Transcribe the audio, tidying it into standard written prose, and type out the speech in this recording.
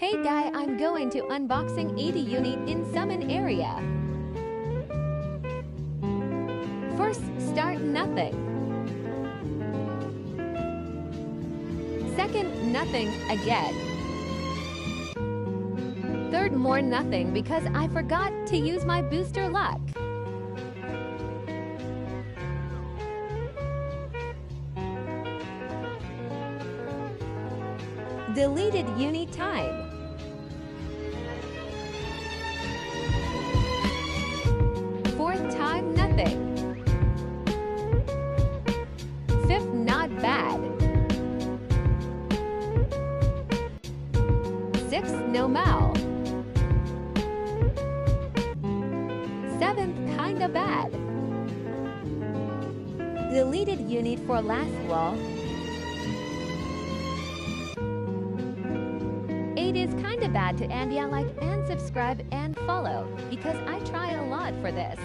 Hey guy, I'm going to unboxing 80 unit in summon area. First, start nothing. Second, nothing again. Third, more nothing because I forgot to use my booster luck. Deleted unit time. Fourth time, nothing. Fifth, not bad. Sixth, no mal. Seventh, kinda bad. Deleted unit for last wall. 8 is kinda bad to and yeah, like and subscribe and follow because I try a lot for this.